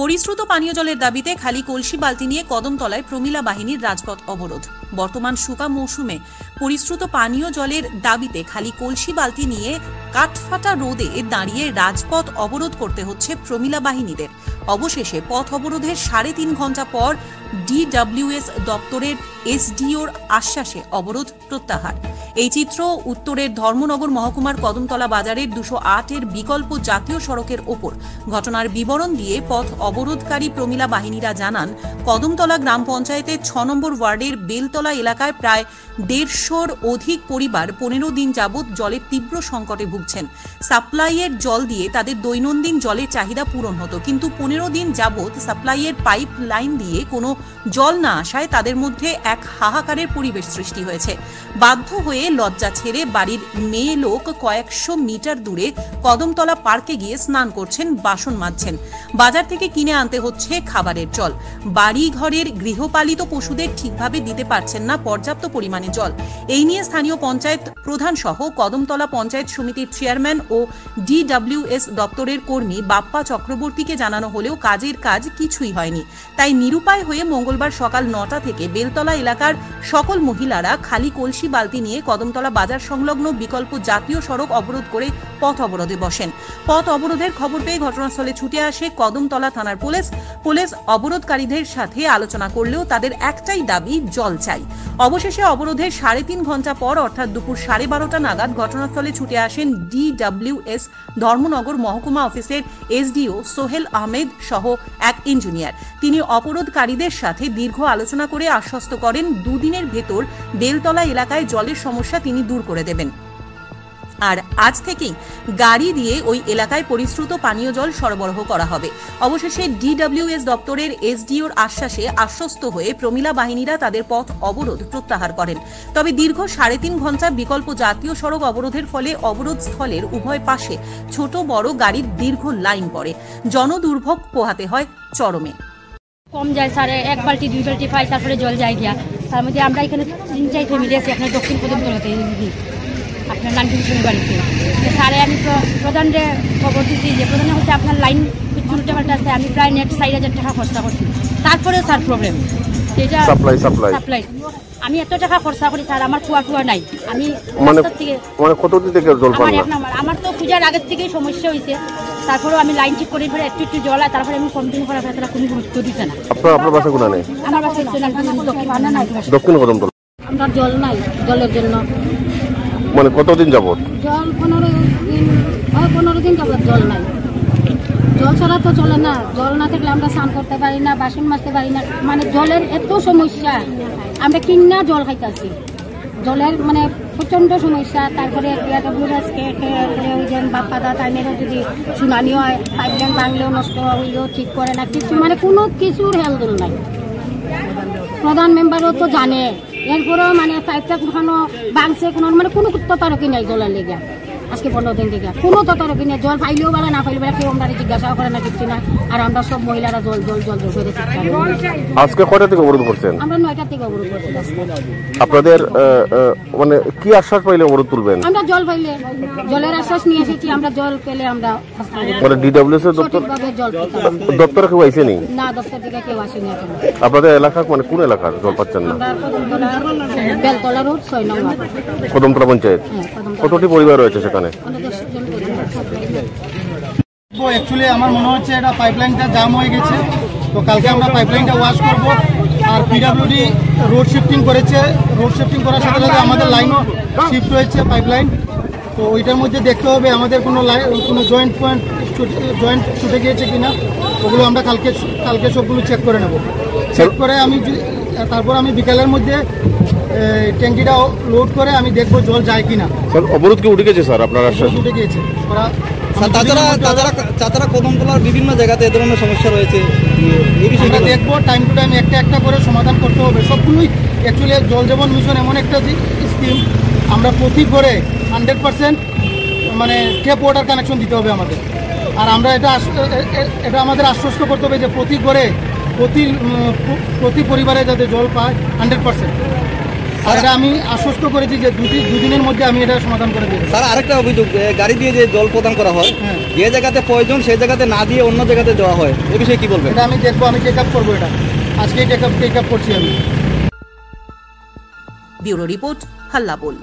পরিশ্রুত পানীয় জলের দাবিতে খালি কলসি বালতি নিয়ে কদমতলায় প্রমিলা বাহিনীর রাজপথ অবরোধ। বর্তমান শুকা মৌসুমে পরিশ্রুত পানীয় জলের দাবিতে খালি কলসি বালতি নিয়ে কাঠফাটা রোদে দাঁড়িয়ে রাজপথ অবরোধ করতে হচ্ছে প্রমিলা বাহিনীদের। অবশেষে পথ অবরোধের 3.5 ঘন্টা পর ডিডব্লিউএস দপ্তরের এসডিওর আশ্বাসে অবরোধ প্রত্যাহার। এই চিত্র উত্তরের ধর্মনগর মহকুমার কদমতলা বাজারের 208-এর বিকল্প জাতীয় সড়কের ওপর। ঘটনার বিবরণ দিয়ে পথ অবরোধকারী প্রমিলা বাহিনীরা জানান, কদমতলা গ্রাম পঞ্চায়েতের 6 নম্বর ওয়ার্ডের বেলতলা এলাকায় প্রায় 150-র অধিক পরিবার 15 দিন যাবৎ জলের তীব্র সংকটে ভুগছেন। সাপ্লাইয়ের জল দিয়ে তাদের দৈনন্দিন জলের চাহিদা পূরণ হতো, কিন্তু 15 দিন যাবৎ সাপ্লাইয়ের পাইপ লাইন দিয়ে কোনো জল না আসায় তাদের মধ্যে এক হাহাকারের পরিবেশ সৃষ্টি হয়েছে। বাধ্য হয়ে লজ্জা ছেড়ে বাড়ির মেয়ে লোক কয়েকশো মিটার দূরে কদমতলা পার্কে গিয়ে স্নান করছেন, বাসন মাজছেন। বাজার থেকে কিনে আনতে হচ্ছে খাবারের জল। বাড়ি ঘরের গৃহপালিত পশুদের ঠিকভাবে দিতে পারছেন না পর্যাপ্ত পরিমাণে জল। এই নিয়ে স্থানীয় পঞ্চায়েত প্রধান সহ কদমতলা পঞ্চায়েত সমিতির চেয়ারম্যান ও ডিডব্লিউএস দপ্তরের কর্মী বাপ্পা চক্রবর্তীকে জানানো হলেও কাজের কাজ কিছুই হয়নি। তাই নিরুপায় হয়ে মঙ্গলবার সকাল 9টা থেকে বেলতলা এলাকার সকল মহিলারা খালি কলসি বালতি নিয়ে কদমতলা বাজার সংলগ্ন বিকল্প জাতীয় সড়ক অবরোধ করে পথ অবরোধে বসেন। পথ অবরোধের খবর পেয়ে ঘটনাস্থলে ছুটে আসে কদমতলা থানার পুলিশ অবরোধকারীদের সাথে আলোচনা করলেও তাদের একটাই দাবি, জল চাই। অবশেষে অবরোধের 3.5 ঘন্টা পর অর্থাৎ দুপুর 12:30 নাগাদ ঘটনাস্থলে ছুটে আসেন ডিডব্লিউএস ধর্মনগর মহকুমা অফিসের এসডিও সোহেল আহমেদ সহ এক ইঞ্জিনিয়ার। তিনি অবরোধকারীদের সাথে দীর্ঘ আলোচনা করে আশ্বস্ত করেন 2 দিনের ভেতর বেলতলা এলাকায় জলের সমস্যা তিনি দূর করে দেবেন। আর আজ থেকেই গাড়ি দিয়ে ওই এলাকায় পরিশ্রুত পানীয় জল সরবরাহ করা হবে। অবশেষে ডিডব্লিউএস দপ্তরের এসডিওর আশ্বাসে আশ্বস্ত হয়ে প্রমিলা বাহিনীরা তাদের পথ অবরোধ প্রত্যাহার করেন। তবে দীর্ঘ 3.5 ঘন্টা বিকল্প জাতীয় সড়ক অবরোধের ফলে অবরোধ স্থলের উভয় পাশে ছোট বড় গাড়ির দীর্ঘ লাইন পড়ে। জনদুর্ভোগ পোহাতে হয় চরমে। কম যায় স্যার, 1 বালতি 2 বালতি পাই, তারপরে জল যায় গিয়া। তার মধ্যে আমরা এখানে 3-4 ফ্যামিলি আছি আপনার দক্ষিণ কদমতলাতে, আপনার নানপুর বাড়িতে। স্যারে আমি প্রধানরে খবর দিচ্ছি যে প্রধানে হচ্ছে আপনার লাইন কিছু উল্টাপাল্টা আছে, আমি প্রায় নেট 4,000 টাকা খরচা করছি, তারপরে স্যার প্রবলেম এটা সাপ্লাই। আমি এত টাকা খরচা করি স্যার, আমার কুয়া নাই। আমি কতদিন থেকে জল পাই না, আমার তো পূজার আগের থেকেই সমস্যা হয়েছে। তারপরেও আমি লাইন ঠিক করে ফেলে একটু জল হয়, তারপরে আমি কমপ্লেন করার পরে তারা কোনো গুরুত্ব দিচ্ছে না। আপনার বাসা কোথায় নেই? আমার বাসা দক্ষিণ কদমতলা। আমরা জল নাই, জলের জন্য মানে কতদিন যাবত জল 15 দিন যাবত জল নাই। জল ছাড়া তো চলে না, জল না থাকলে আমরা স্নান করতে পারি না, বাসন মাজতে পারি না। মানে জলের এত সমস্যা, আমরা কিনা জল খাইতেছি, জলের মানে প্রচন্ড সমস্যা। তারপরে ওই যে বাপ্পাদা টাইমেরও যদি শুনানি হয়, পাইপলাইন ভাঙলেও নষ্ট হইলেও ঠিক করে না, কিছু মানে কোনো কিছুর হেলদোল নাই। প্রধান মেম্বারও তো জানে, এরপরেও মানে পাইপটা কোথাও ভাঙছে, মানে কোনো তদারকি নাই জলের লেগে। আজকে 15 দিন থেকে কোনো তদারকি নেই, জল পাইলেও বেলা না পাইলেও বেলা কেউ আমরা জিজ্ঞাসাও করে না, কিছু না। আর আমরা সব মহিলারা জল জল জল জল করে আজকে কয়টা থেকে অবরোধ করছেন? আমরা 9টা থেকে অবরোধ করছি। আপনাদের মানে কি আশ্বাস পাইলে অবরোধ তুলবেন? আমরা জল পাইলে, জলের আশ্বাস নিয়ে এসেছি, আমরা জল পেলে আমরা মানে ডিডব্লিউএস এর দপ্তরে কেউ আসেনি? না, দপ্তর থেকে কেউ আসেনি। আপনাদের এলাকা মানে কোন এলাকার জল পাচ্ছেন না? বেলতলা রোড 6 নম্বর কদমতলা পঞ্চায়েত। কতটি পরিবার রয়েছে সেখানে? অ্যাকচুয়ালি আমার মনে হচ্ছে এটা পাইপলাইনটা জাম হয়ে গেছে, তো কালকে আমরা পাইপলাইনটা ওয়াশ করব। আর পিডব্লিউডি রোড শিফটিং করেছে, রোড শিফটিং করার সাথে সাথে আমাদের লাইনও শিফট হয়েছে পাইপলাইন। তো ওইটার মধ্যে দেখতে হবে আমাদের কোনো জয়েন্ট ছুটে গিয়েছে কিনা, ওগুলো আমরা কালকে সবগুলো চেক করে নেব। চেক করে তারপর আমি বিকালের মধ্যে ট্যাঙ্কিটা লোড করে আমি দেখবো জল যায় কিনা। অবরোধ কি উঠে গেছে স্যার? আপনার উঠে গিয়েছে। তাছাড়া কদমতলার বিভিন্ন জায়গাতে এ ধরনের সমস্যা রয়েছে, আমরা দেখবো টাইম টু টাইম একটা করে সমাধান করতে হবে সবগুলোই। অ্যাকচুয়ালি জল জীবন মিশন এমন একটা স্কিম, আমরা প্রতি ঘরে 100% মানে ট্যাপ ওয়াটার কানেকশন দিতে হবে আমাদের। আর আমরা এটা আমাদের আশ্বস্ত করতে হবে যে প্রতি ঘরে প্রতি পরিবারে যাতে জল পায় 100%। আর এটা আমি আশ্বস্ত করেছি যে দুদিনের মধ্যে আমি এটা সমাধান করে দেবো। স্যার আরেকটা অভিযোগ, গাড়ি দিয়ে যে জল প্রদান করা হয়, হ্যাঁ। যে জায়গাতে প্রয়োজন সেই জায়গাতে না দিয়ে অন্য জায়গাতে দেওয়া হয়, এ বিষয়ে কি বলবেন? এটা আমি দেখবো, আমি টেক আপ করবো, এটা আজকেই টেক আপ করছি আমি। ব্যুরো রিপোর্ট, হাল্লা বল।